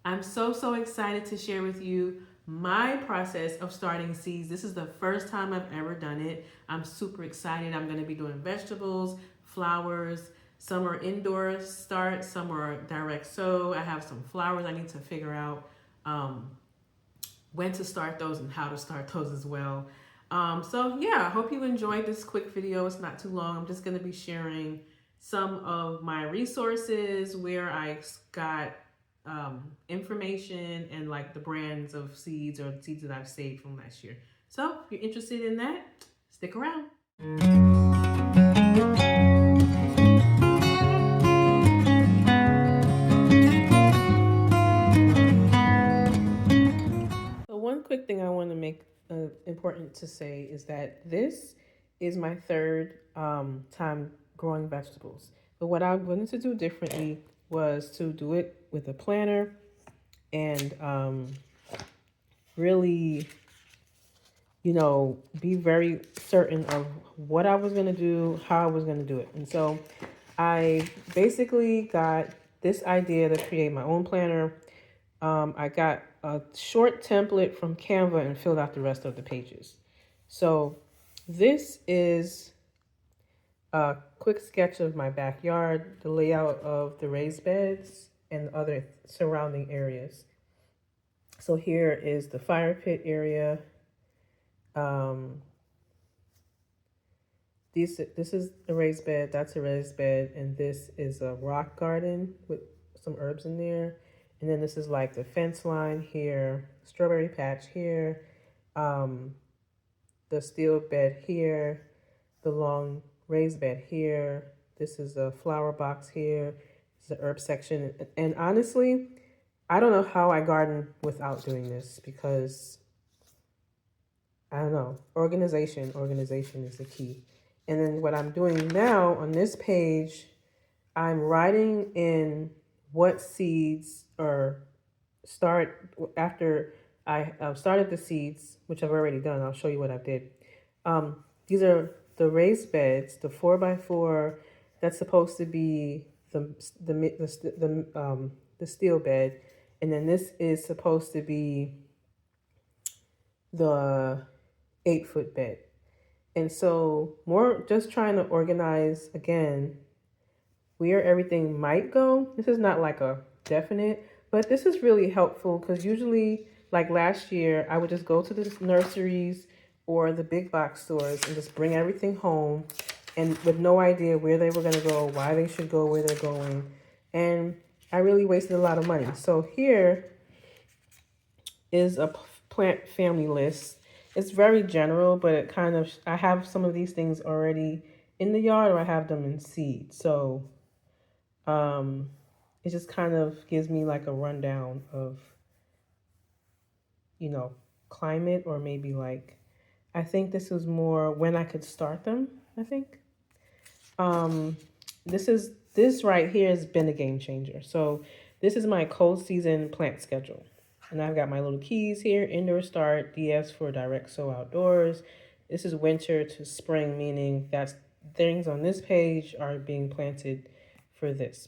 I'm so excited to share with you my process of starting seeds. This is the first time I've ever done it. I'm super excited. I'm going to be doing vegetables, flowers. Some are indoor start, some are direct sow. I have some flowers I need to figure out um, when to start those and how to start those as well. So yeah, I hope you enjoyed this quick video. It's not too long. I'm just going to be sharing some of my resources, where I got information, and like the brands of seeds or seeds that I've saved from last year. So if you're interested in that, stick around. So one quick thing I want to make important to say is that this is my third time growing vegetables. But what I wanted to do differently was to do it with a planner and really, be very certain of what I was going to do, how I was going to do it. And so I basically got this idea to create my own planner. I got a short template from Canva and filled out the rest of the pages. So this is a quick sketch of my backyard, the layout of the raised beds, and other surrounding areas. So here is the fire pit area. This is a raised bed, that's a raised bed, and this is a rock garden with some herbs in there. And then this is like the fence line here, strawberry patch here, the steel bed here, the long raised bed here. This is a flower box here. This is the herb section. And honestly, I don't know how I garden without doing this, because I don't know, organization is the key. And then what I'm doing now on this page, I'm writing in what seeds start after I started the seeds, which I've already done. I'll show you what I did. These are the raised beds, the 4x4. That's supposed to be the steel bed, and then this is supposed to be the 8-foot bed. And so more just trying to organize again where everything might go. This is not like a definite, but this is really helpful, because usually, like last year, I would just go to the nurseries or the big box stores and just bring everything home, and with no idea where they were going to go, why they should go where they're going. And I really wasted a lot of money. So here is a plant family list. It's very general, but it kind of, I have some of these things already in the yard, or I have them in seed. So it just kind of gives me like a rundown of, climate, or maybe like, I think this was more when I could start them, I think. This right here has been a game changer. So this is my cold season plant schedule. And I've got my little keys here: indoor start, DS for direct sow outdoors. This is winter to spring, meaning that things on this page are being planted for this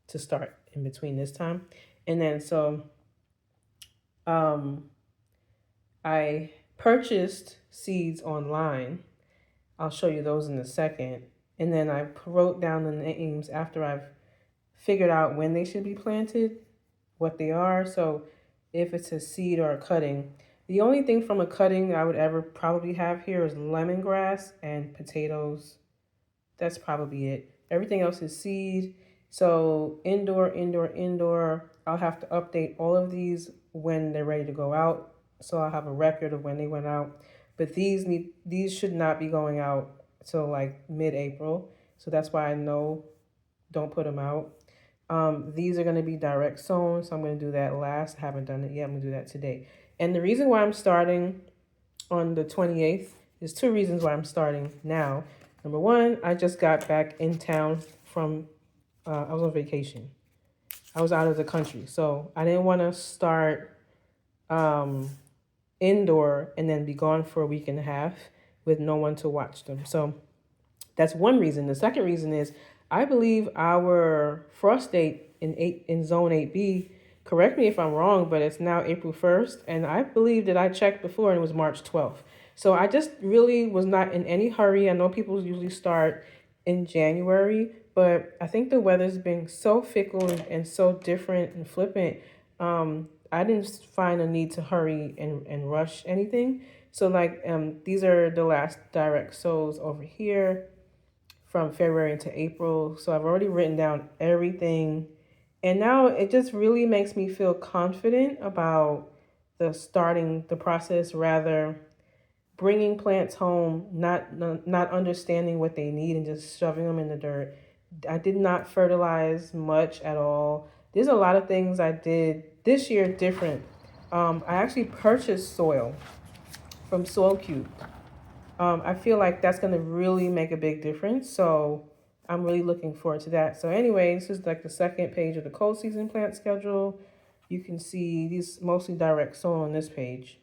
to start in between this time. And then so I purchased seeds online. I'll show you those in a second. And then I wrote down the names after I've figured out when they should be planted, what they are. So if it's a seed or a cutting, the only thing from a cutting I would ever probably have here is lemongrass and potatoes. That's probably it. Everything else is seed. So indoor, indoor, indoor. I'll have to update all of these when they're ready to go out. So I'll have a record of when they went out. But these should not be going out till like mid-April. So that's why I know don't put them out. These are going to be direct sown, so I'm going to do that last. I haven't done it yet. I'm going to do that today. And the reason why I'm starting on the 28th, there's two reasons why I'm starting now. Number one, I just got back in town from, I was on vacation. I was out of the country. So I didn't want to start indoor and then be gone for a week and a half with no one to watch them. So that's one reason. The second reason is I believe our frost date in zone 8B Correct me if I'm wrong, but it's now April 1st, and I believe that I checked before and it was March 12th. So I just really was not in any hurry. I know people usually start in January, but I think the weather's been so fickle and so different and flippant. I didn't find a need to hurry and rush anything. So like these are the last direct sows over here from February into April. So I've already written down everything. And now it just really makes me feel confident about the starting the process, rather bringing plants home, not understanding what they need and just shoving them in the dirt. I did not fertilize much at all. There's a lot of things I did this year different. I actually purchased soil from Soil Cube. I feel like that's going to really make a big difference. So I'm really looking forward to that. So anyway, this is like the second page of the cold season plant schedule. You can see these mostly direct sown on this page.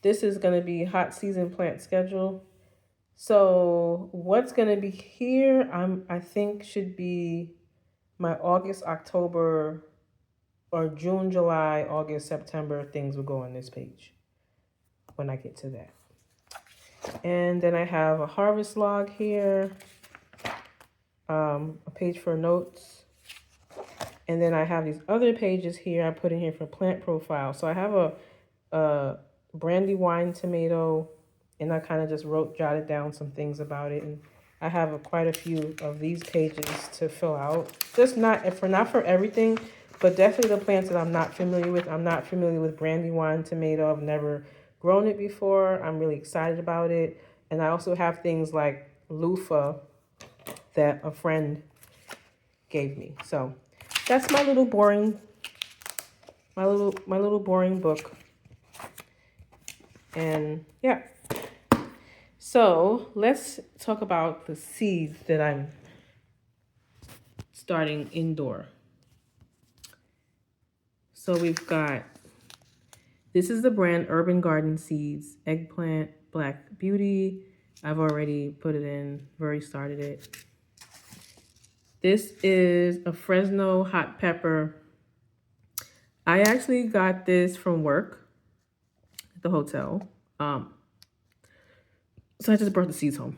This is going to be hot season plant schedule. So what's going to be here, I think should be my August, October, or June, July, August, September things will go on this page when I get to that. And then I have a harvest log here, a page for notes. And then I have these other pages here I put in here for plant profile. So I have a brandywine tomato, and I kind of just jotted down some things about it. And I have quite a few of these pages to fill out. Just not for everything, but definitely the plants that I'm not familiar with. I'm not familiar with brandywine tomato. I've never grown it before. I'm really excited about it. And I also have things like loofah that a friend gave me. So that's my little boring book. And yeah. So let's talk about the seeds that I'm starting indoor. So we've got, this is the brand Urban Garden Seeds, eggplant, Black Beauty. I've already put it in, I've already started it. This is a Fresno hot pepper. I actually got this from work at the hotel. So I just brought the seeds home.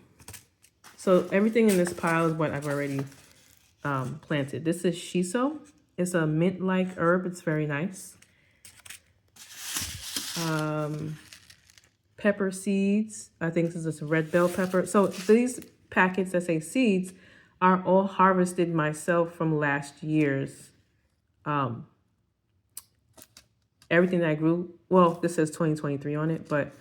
So everything in this pile is what I've already planted. This is shiso. It's a mint-like herb. It's very nice. Pepper seeds. I think this is a red bell pepper. So these packets that say seeds are all harvested myself from last year's. Everything that I grew, well, this says 2023 on it, but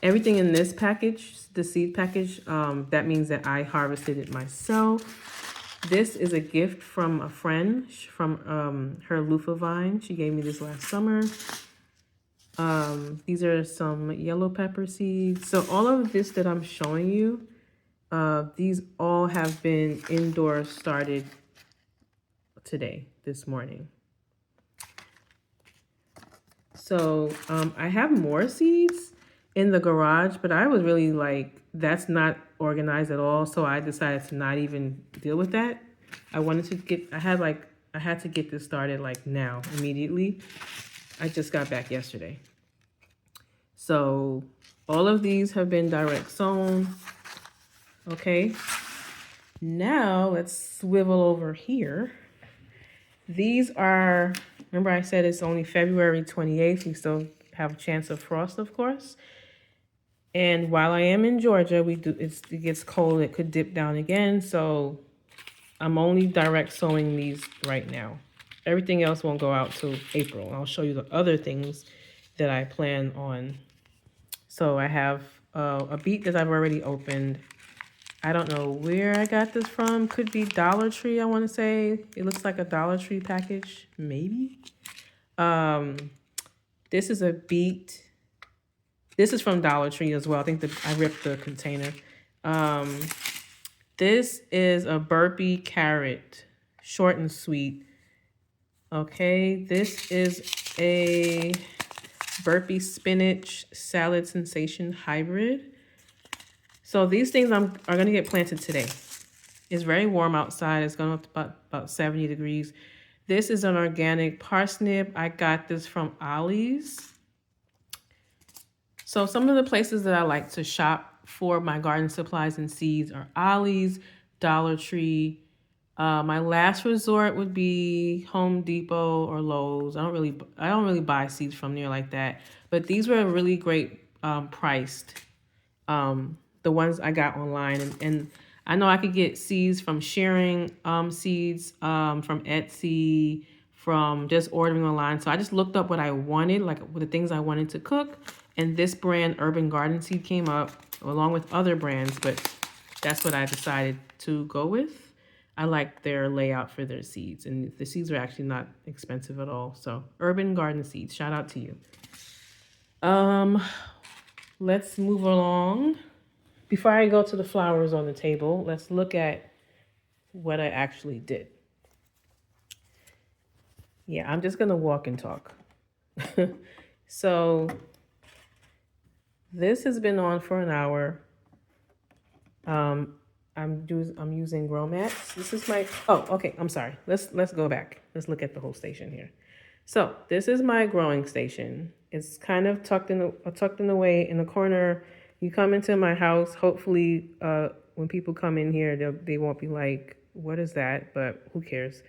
everything in this package, the seed package, that means that I harvested it myself. This is a gift from a friend from her loofah vine. She gave me this last summer. These are some yellow pepper seeds. So all of this that I'm showing you, these all have been indoor started today, this morning. So I have more seeds in the garage, but I was really like, that's not organized at all. So I decided to not even deal with that. I had to get this started like now, immediately. I just got back yesterday. So all of these have been direct sown. Okay. Now let's swivel over here. These are, remember I said it's only February 28th. We still have a chance of frost, of course. And while I am in Georgia, it gets cold. It could dip down again. So I'm only direct sowing these right now. Everything else won't go out till April. I'll show you the other things that I plan on. So I have a beet that I've already opened. I don't know where I got this from. Could be Dollar Tree, I want to say. It looks like a Dollar Tree package, maybe. This is a beet. This is from Dollar Tree as well. I think I ripped the container. This is a burpee carrot, short and sweet. Okay, this is a burpee spinach salad sensation hybrid. So these things are going to get planted today. It's very warm outside. It's going up to about 70 degrees. This is an organic parsnip. I got this from Ollie's. So some of the places that I like to shop for my garden supplies and seeds are Ollie's, Dollar Tree. My last resort would be Home Depot or Lowe's. I don't really buy seeds from there like that. But these were really great priced. The ones I got online, and I know I could get seeds from sharing seeds from Etsy, from just ordering online. So I just looked up what I wanted, like the things I wanted to cook, and this brand Urban Garden Seed came up along with other brands, but that's what I decided to go with. I like their layout for their seeds, and the seeds are actually not expensive at all. So Urban Garden Seeds, shout out to you. Let's move along. Before I go to the flowers on the table, let's look at what I actually did. Yeah, I'm just gonna walk and talk. So this has been on for an hour. I'm using grow mats. This is my, oh, okay, I'm sorry. Let's go back. Let's look at the whole station here. So this is my growing station. It's kind of tucked in away in the corner. You come into my house, hopefully when people come in here, they won't be like, what is that? But who cares?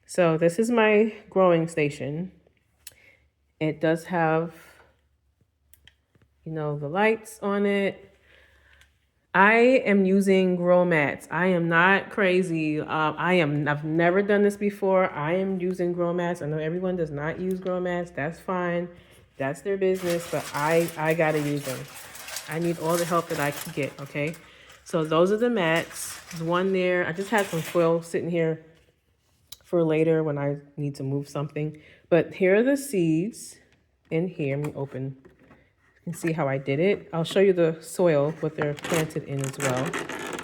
So this is my growing station. It does have, the lights on it. I am using grow mats. I am not crazy. I've never done this before. I am using grow mats. I know everyone does not use grow mats. That's fine. That's their business, but I gotta use them. I need all the help that I can get, okay? So those are the mats. There's one there. I just had some foil sitting here for later when I need to move something. But here are the seeds in here. Let me open. You can see how I did it. I'll show you the soil, what they're planted in as well.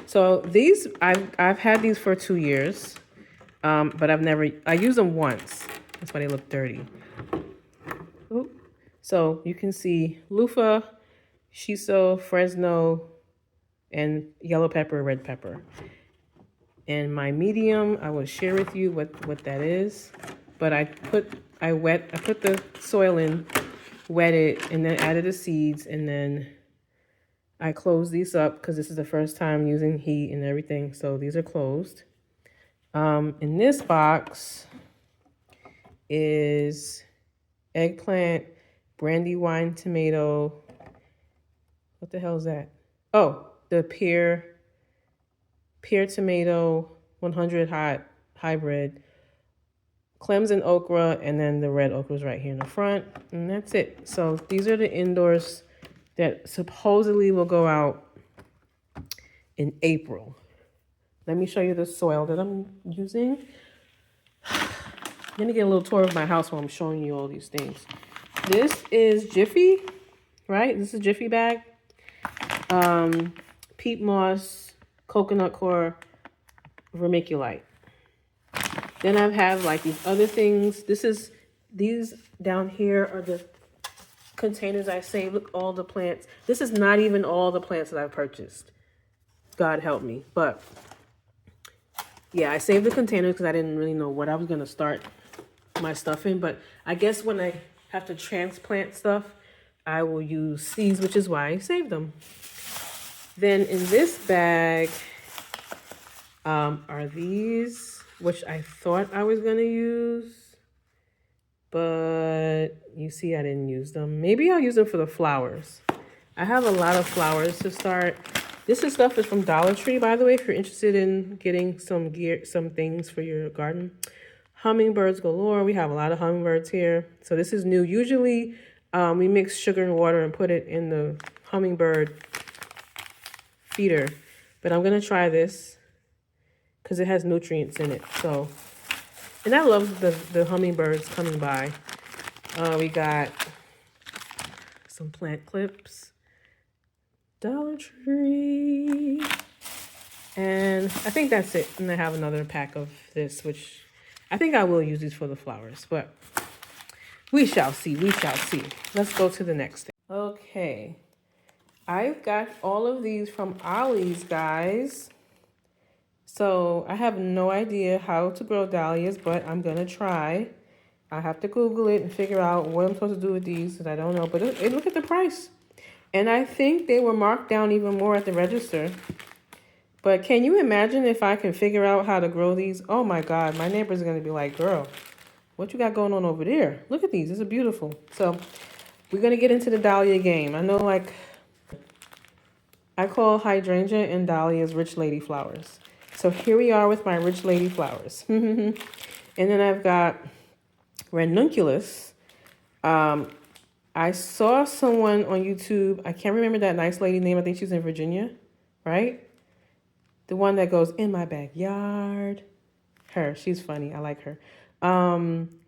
So these, I've had these for 2 years, but I used them once. That's why they look dirty. Ooh. So you can see loofah, shiso, Fresno, and yellow pepper, red pepper. And my medium, I will share with you what that is. But I put the soil in, wet it, and then added the seeds, and then I closed these up because this is the first time using heat and everything. So these are closed. In this box is eggplant, brandywine tomato. What the hell is that? Oh, the pear tomato 100 hot hybrid, Clemson okra, and then the red okra is right here in the front, and that's it. So these are the indoors that supposedly will go out in April. Let me show you the soil that I'm using. I'm gonna get a little tour of my house while I'm showing you all these things. This is Jiffy, right? This is Jiffy bag. Peat moss, coconut coir, vermiculite. Then I have like these other things. These down here are the containers I saved. Look, all the plants. This is not even all the plants that I've purchased. God help me. But yeah, I saved the containers because I didn't really know what I was going to start my stuff in. But I guess when I have to transplant stuff, I will use seeds, which is why I saved them. Then in this bag are these, which I thought I was going to use, but you see I didn't use them. Maybe I'll use them for the flowers. I have a lot of flowers to start. This stuff is from Dollar Tree, by the way, if you're interested in getting some things for your garden. Hummingbirds galore. We have a lot of hummingbirds here. So this is new. Usually we mix sugar and water and put it in the hummingbird feeder. But I'm going to try this because it has nutrients in it. So, and I love the hummingbirds coming by. We got some plant clips. Dollar Tree. And I think that's it. And I have another pack of this, which I think I will use these for the flowers. But we shall see. We shall see. Let's go to the next thing. Okay. I've got all of these from Ollie's, guys. So I have no idea how to grow dahlias, but I'm gonna try. I have to Google it and figure out what I'm supposed to do with these because I don't know. But look at the price. And I think they were marked down even more at the register. But can you imagine if I can figure out how to grow these? Oh my God, my neighbor's are gonna be like, girl, what you got going on over there? Look at these, these are beautiful. So we're gonna get into the dahlia game. I know, like, I call hydrangea and dahlias rich lady flowers. So here we are with my rich lady flowers. And then I've got ranunculus. I saw someone on YouTube, I can't remember that nice lady name, I think she's in Virginia, right? The one that goes, in my backyard. Her, she's funny, I like her.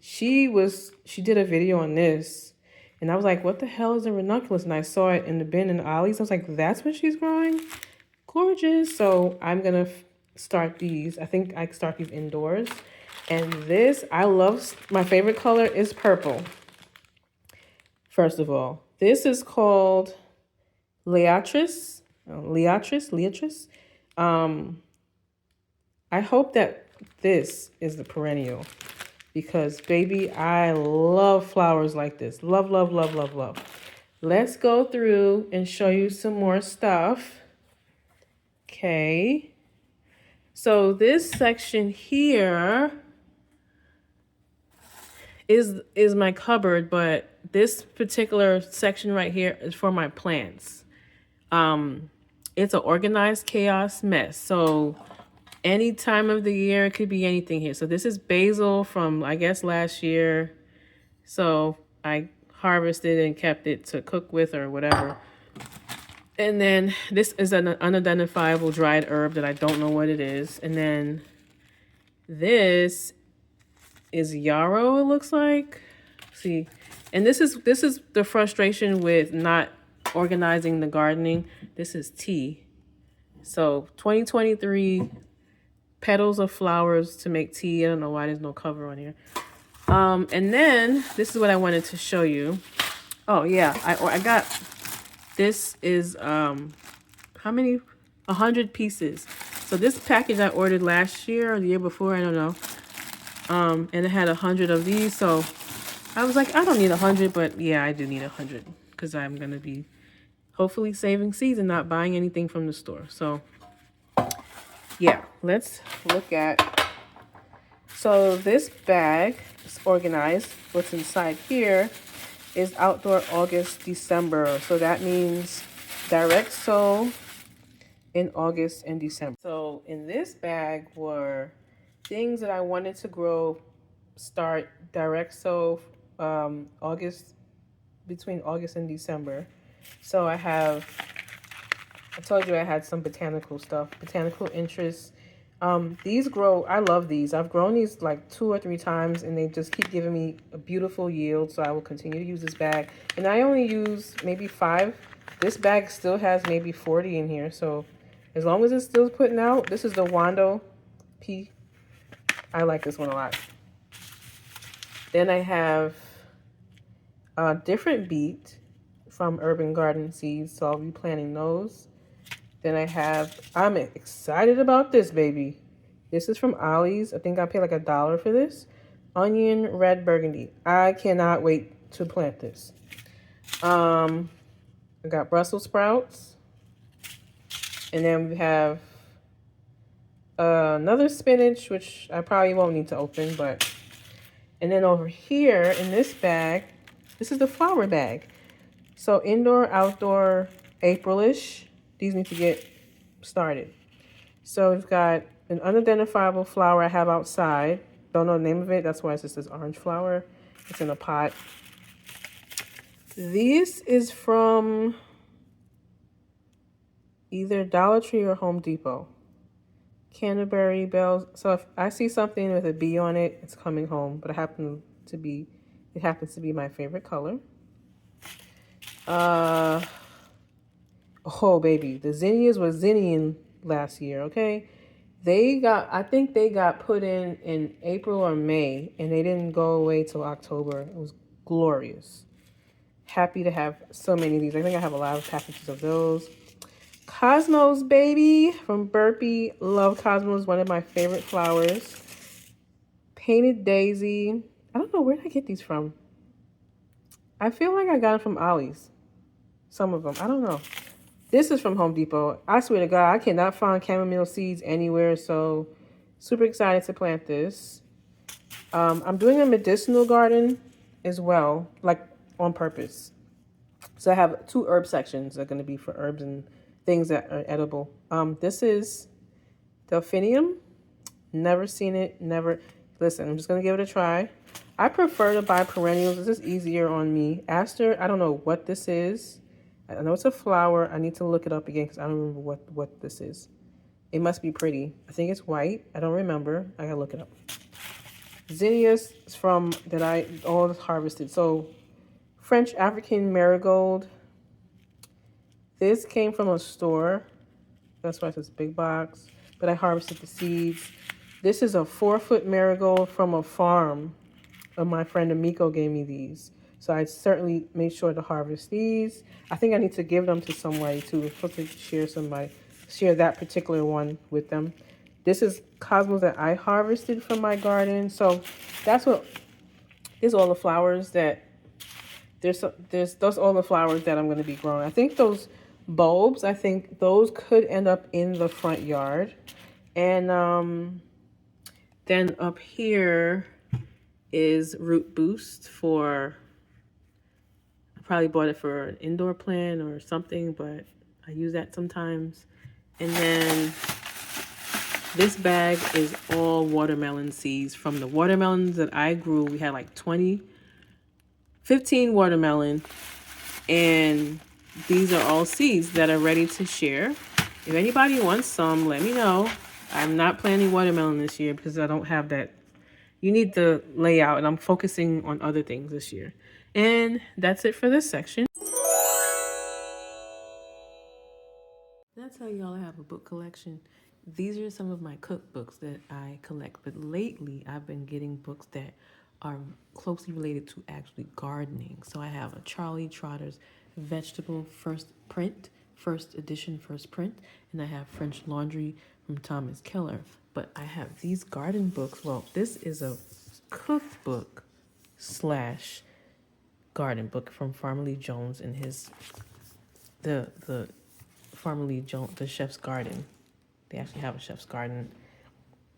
She did a video on this, and I was like, what the hell is a ranunculus? And I saw it in the bin in the Ollie's. I was like, that's what she's growing? Gorgeous. So I'm gonna start these. I think I start these indoors. And this, I love, my favorite color is purple. First of all, this is called Leatris. Leatris. I hope that this is the perennial because, baby, I love flowers like this. Love, love, love, love, love. Let's go through and show you some more stuff. Okay. So this section here is my cupboard, but this particular section right here is for my plants. It's an organized chaos mess. So any time of the year, it could be anything here. So this is basil from, I guess, last year. So I harvested and kept it to cook with or whatever. And then this is an unidentifiable dried herb that I don't know what it is. And then this is yarrow, it looks like. See, and this is the frustration with not organizing the gardening. This is tea. So 2023 petals of flowers to make tea. I don't know why there's no cover on here. And then this is what I wanted to show you. Oh yeah, I got, this is how many? 100 pieces. So this package I ordered last year or the year before, I don't know. And it had 100 of these. So I was like, I don't need 100, but yeah, I do need 100 because I'm gonna be hopefully saving seeds and not buying anything from the store. So yeah, let's look at, so this bag is organized. What's inside here is outdoor August, December. So that means direct sow in August and December. So in this bag were things that I wanted to grow, start direct sow August, between August and December. So I told you I had some botanical stuff, botanical interests. These grow, I love these. I've grown these like 2 or 3 times and they just keep giving me a beautiful yield. So I will continue to use this bag. And I only use maybe 5. This bag still has maybe 40 in here. So as long as it's still putting out, this is the Wando P. I like this one a lot. Then I have a different beet from Urban Garden Seeds. So I'll be planting those. Then I have, I'm excited about this, baby. This is from Ollie's. I think I paid like $1 for this. Onion red burgundy. I cannot wait to plant this. I got Brussels sprouts. And then we have another spinach, which I probably won't need to open, but. And then over here in this bag, this is the flower bag. So indoor, outdoor, Aprilish. These need to get started. So we've got an unidentifiable flower I have outside. Don't know the name of it. That's why it just says orange flower. It's in a pot. This is from either Dollar Tree or Home Depot. Canterbury bells. So if I see something with a bee on it, it's coming home. But it happens to be my favorite color. Oh, baby. The zinnias were zinniing last year, okay? I think they got put in April or May, and they didn't go away till October. It was glorious. Happy to have so many of these. I think I have a lot of packages of those. Cosmos, baby, from Burpee. Love Cosmos, one of my favorite flowers. Painted Daisy. I don't know, where did I get these from? I feel like I got them from Ollie's. Some of them. I don't know. This is from Home Depot. I swear to God, I cannot find chamomile seeds anywhere, so super excited to plant this. I'm doing a medicinal garden as well, like on purpose. So I have 2 herb sections that are going to be for herbs and things that are edible. This is Delphinium. Never seen it. Never. Listen, I'm just going to give it a try. I prefer to buy perennials. This is easier on me. Aster, I don't know what this is. I know it's a flower. I need to look it up again because I don't remember what this is. It must be pretty. I think it's white. I don't remember. I gotta look it up. Zinnias from that I all harvested. So French African marigold. This came from a store. That's why it says big box. But I harvested the seeds. This is a 4-foot marigold from a farm. My friend Amiko gave me these. So I certainly made sure to harvest these. I think I need to give them to somebody too. I'm supposed to share that particular one with them. This is cosmos that I harvested from my garden. So that's what, there's all the flowers that, those all the flowers that I'm going to be growing. I think those bulbs, I think those could end up in the front yard. And then up here is Root Boost for, I probably bought it for an indoor plant or something, but I use that sometimes. And then this bag is all watermelon seeds from the watermelons that I grew. We had like 15 watermelon, and these are all seeds that are ready to share. If anybody wants some, let me know. I'm not planting watermelon this year because I don't have that. You need the layout, and I'm focusing on other things this year. And that's it for this section. Did I tell y'all I have a book collection? These are some of my cookbooks that I collect, but lately I've been getting books that are closely related to actually gardening. So I have a Charlie Trotter's Vegetable First Edition First Print, and I have French Laundry from Thomas Keller. But I have these garden books. Well, this is a cookbook slash garden book from Farmer Jones and his the Farmer Jones, the Chef's Garden. They actually have a Chef's Garden.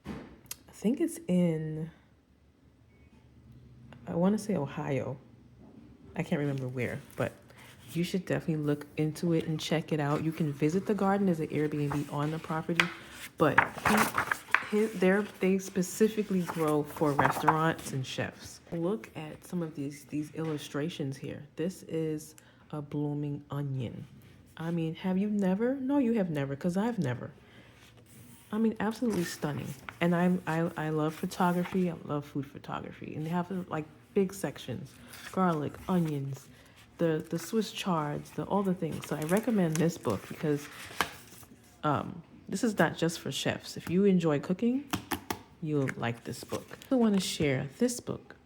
I think it's in, I want to say Ohio. I can't remember where, but you should definitely look into it and check it out. You can visit the garden as an Airbnb on the property, but they specifically grow for restaurants and chefs. Look at some of these illustrations here. This is a blooming onion. I mean, have you never? No, you have never, because I've never. I mean, absolutely stunning. And I love photography. I love food photography. And they have like big sections, garlic, onions, the Swiss chards, all the things. So I recommend this book because this is not just for chefs. If you enjoy cooking, you'll like this book. I want to share this book,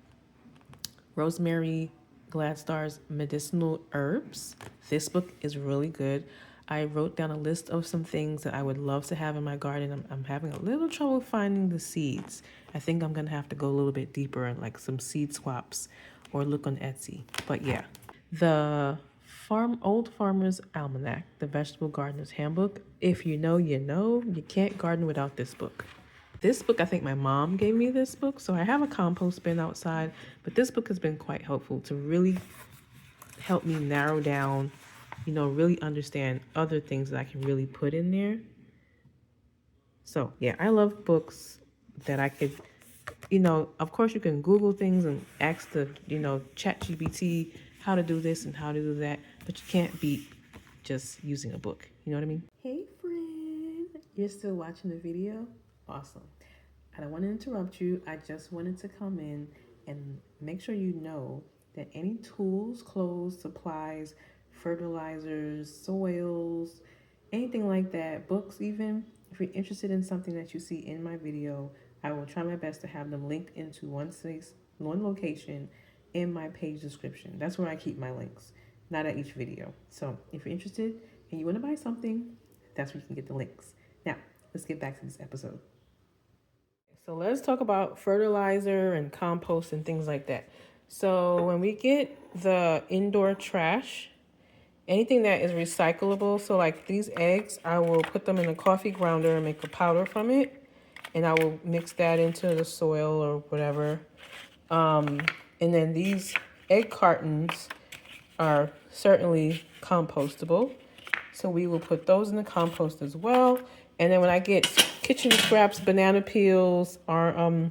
Rosemary Gladstar's Medicinal Herbs. This book is really good. I wrote down a list of some things that I would love to have in my garden. I'm having a little trouble finding the seeds. I think I'm going to have to go a little bit deeper and like some seed swaps or look on Etsy. But yeah, the Old Farmer's Almanac, the Vegetable Gardener's Handbook. If you know, you know. You can't garden without this book. This book, I think my mom gave me this book, so I have a compost bin outside, but this book has been quite helpful to really help me narrow down, really understand other things that I can really put in there. So yeah, I love books that I could, of course you can Google things and ask the, ChatGPT how to do this and how to do that, but you can't beat just using a book. You know what I mean? Hey friend, you're still watching the video? Awesome. I don't want to interrupt you. I just wanted to come in and make sure you know that any tools, clothes, supplies, fertilizers, soils, anything like that, books even, if you're interested in something that you see in my video, I will try my best to have them linked into one location in my page description. That's where I keep my links, not at each video. So if you're interested and you want to buy something, That's where you can get the links. Now, let's get back to this episode. So let's talk about fertilizer and compost and things like that. So when we get the indoor trash, anything that is recyclable, so like these eggs, I will put them in a coffee grounder and make a powder from it. And I will mix that into the soil or whatever. And then these egg cartons are certainly compostable. So we will put those in the compost as well. And then when I get kitchen scraps, banana peels, or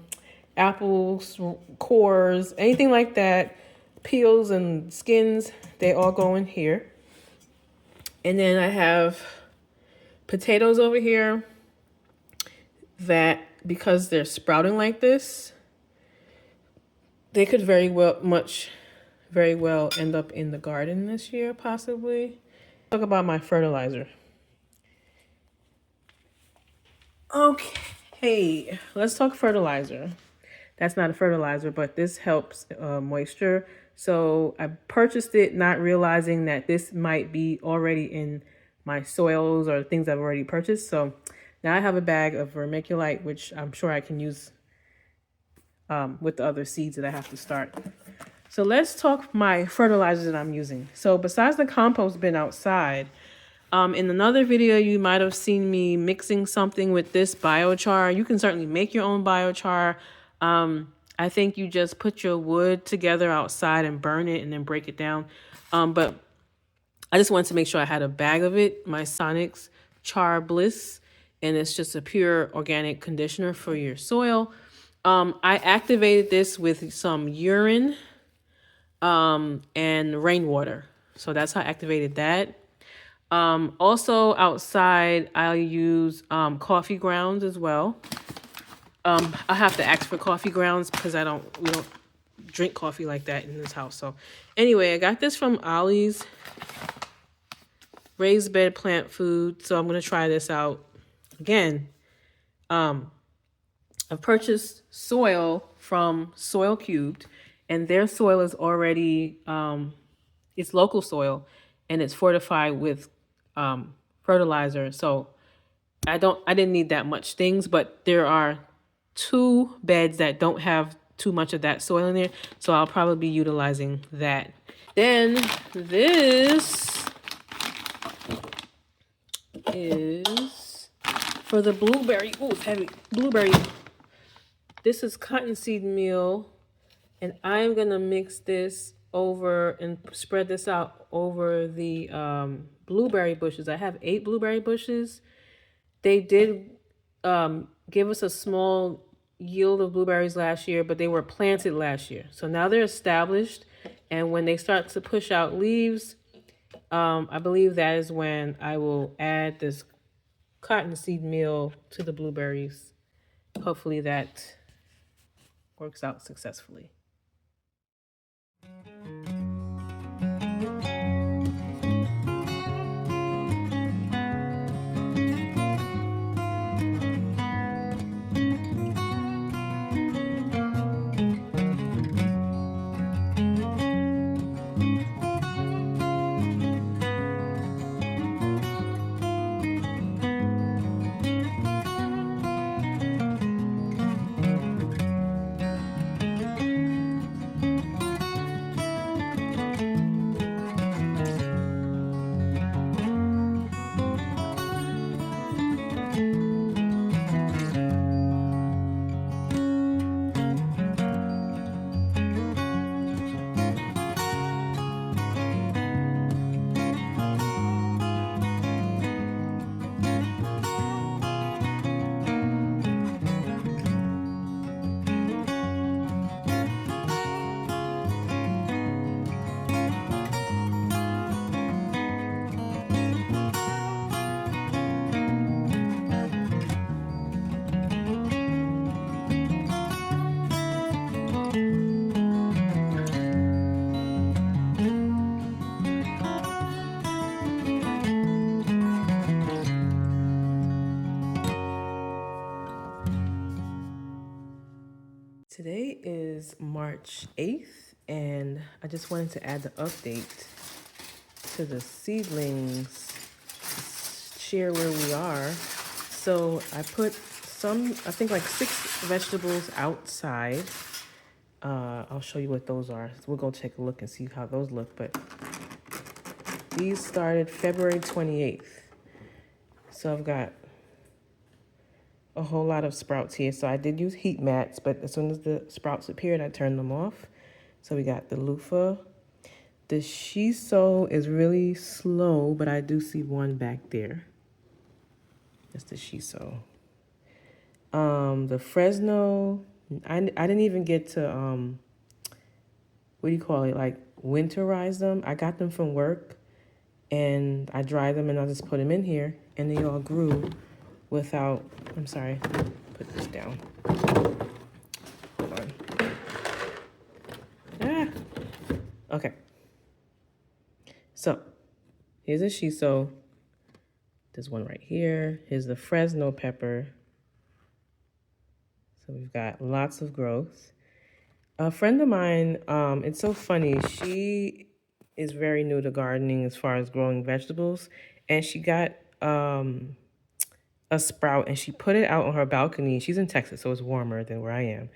apples, cores, anything like that, peels and skins, they all go in here. And then I have potatoes over here that, because they're sprouting like this, they could very well end up in the garden this year, possibly. Talk about my fertilizer. Okay, let's talk fertilizer. That's not a fertilizer, but this helps moisture. So I purchased it not realizing that this might be already in my soils or things I've already purchased. So now I have a bag of vermiculite, which I'm sure I can use with the other seeds that I have to start. So let's talk my fertilizers that I'm using. So besides the compost bin outside, in another video, you might have seen me mixing something with this biochar. You can certainly make your own biochar. I think you just put your wood together outside and burn it and then break it down. But I just wanted to make sure I had a bag of it, my Sonics Char Bliss, and it's just a pure organic conditioner for your soil. I activated this with some urine and rainwater. So that's how I activated that. Also outside, I'll use coffee grounds as well. I have to ask for coffee grounds because we don't drink coffee like that in this house. So anyway, I got this from Ollie's Raised Bed Plant Food. So I'm going to try this out again. I've purchased soil from Soil Cubed, and their soil is already, it's local soil, and it's fortified with fertilizer. So I didn't need that much things, but there are 2 beds that don't have too much of that soil in there. So I'll probably be utilizing that. Then this is for the blueberry. Oh, it's heavy. Blueberry. This is cottonseed meal, and I'm going to mix this over and spread this out over the blueberry bushes. I have 8 blueberry bushes. They did give us a small yield of blueberries last year, but they were planted last year. So now they're established, and when they start to push out leaves, I believe that is when I will add this cottonseed meal to the blueberries. Hopefully that works out successfully. Today is March 8th, and I just wanted to add the update to the seedlings share where we are. So I put some, I think like 6 vegetables outside. I'll show you what those are. So we'll go take a look and see how those look. But these started February 28th. So I've got a whole lot of sprouts here. So I did use heat mats, but as soon as the sprouts appeared, I turned them off. So we got the loofah. The shiso is really slow, but I do see one back there. That's the shiso. The Fresno, I didn't even get to, what do you call it, like winterize them. I got them from work, and I dried them, and I just put them in here, and they all grew without, I'm sorry, put this down. Hold on. Ah. Okay. So, here's a shiso. There's one right here. Here's the Fresno pepper. So we've got lots of growth. A friend of mine, it's so funny. She is very new to gardening as far as growing vegetables. And she got a sprout and she put it out on her balcony. She's in Texas, so it's warmer than where I am.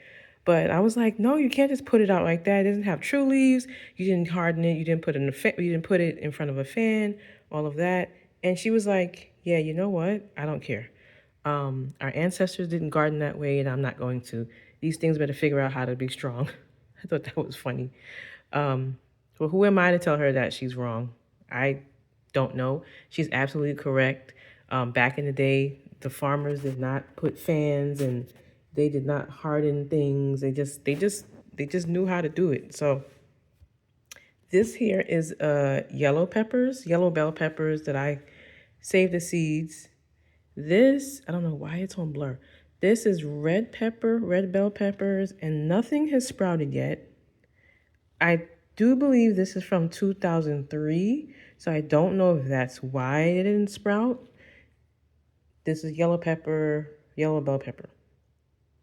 But I was like, no, you can't just put it out like that. It doesn't have true leaves. You didn't harden it. You didn't put it you didn't put it in front of a fan, all of that. And she was like, yeah, you know what? I don't care. Our ancestors didn't garden that way, and I'm not going to. These things better figure out how to be strong. I thought that was funny. Well, who am I to tell her that she's wrong? I don't know. She's absolutely correct. Back in the day, the farmers did not put fans and they did not harden things. They just knew how to do it. So this here is yellow bell peppers that I saved the seeds. This, I don't know why it's on blur. This is red bell peppers, and nothing has sprouted yet. I do believe this is from 2003, so I don't know if that's why it didn't sprout. This is yellow bell pepper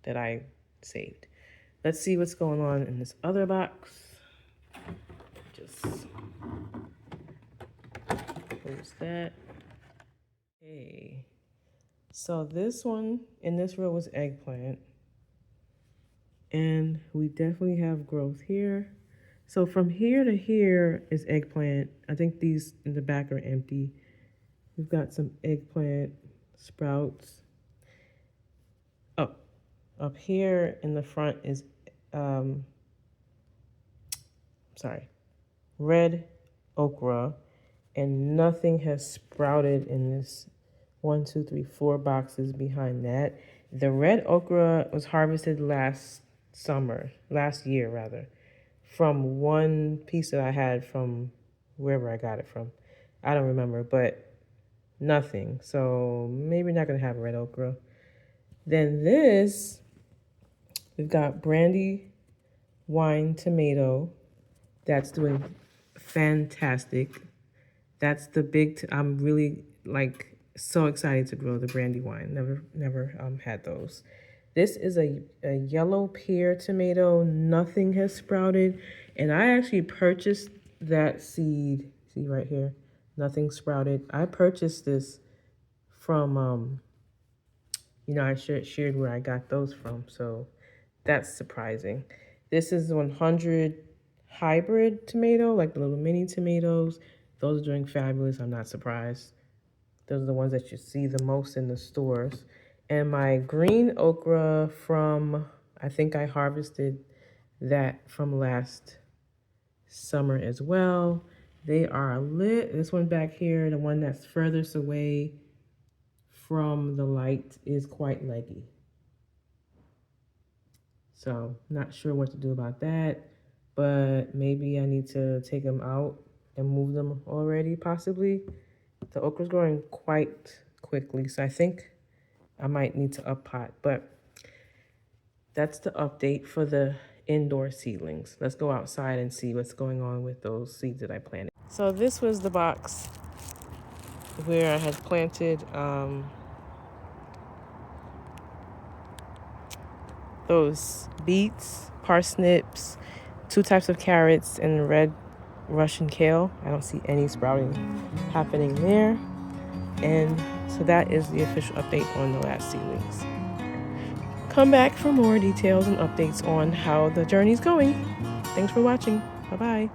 that I saved. Let's see what's going on in this other box. Just close that. Okay. So this one in this row was eggplant. And we definitely have growth here. So from here to here is eggplant. I think these in the back are empty. We've got some eggplant sprouts. Oh, up here in the front is, red okra. And nothing has sprouted in this 1, 2, 3, 4 boxes behind that. The red okra was harvested last year, from one piece that I had from wherever I got it from. I don't remember, but nothing. So maybe not gonna have red okra. Then this, we've got brandy wine tomato. That's doing fantastic. That's the big, I'm really like so excited to grow the brandy wine. Never had those. This is a yellow pear tomato. Nothing has sprouted. And I actually purchased that seed. See right here, nothing sprouted. I purchased this from, I shared where I got those from. So that's surprising. This is 100 hybrid tomato, like the little mini tomatoes. Those are doing fabulous. I'm not surprised. Those are the ones that you see the most in the stores. And my green okra from, I think I harvested that from last summer as well. They are lit. This one back here, the one that's furthest away from the light, is quite leggy. So not sure what to do about that, but maybe I need to take them out and move them already, possibly. The okra's growing quite quickly, so I think I might need to up pot, but that's the update for the indoor seedlings. Let's go outside and see what's going on with those seeds that I planted. So this was the box where I had planted those beets, parsnips, 2 types of carrots, and red Russian kale. I don't see any sprouting happening there. And so that is the official update on the last seedlings. Come back for more details and updates on how the journey's going. Thanks for watching. Bye-bye.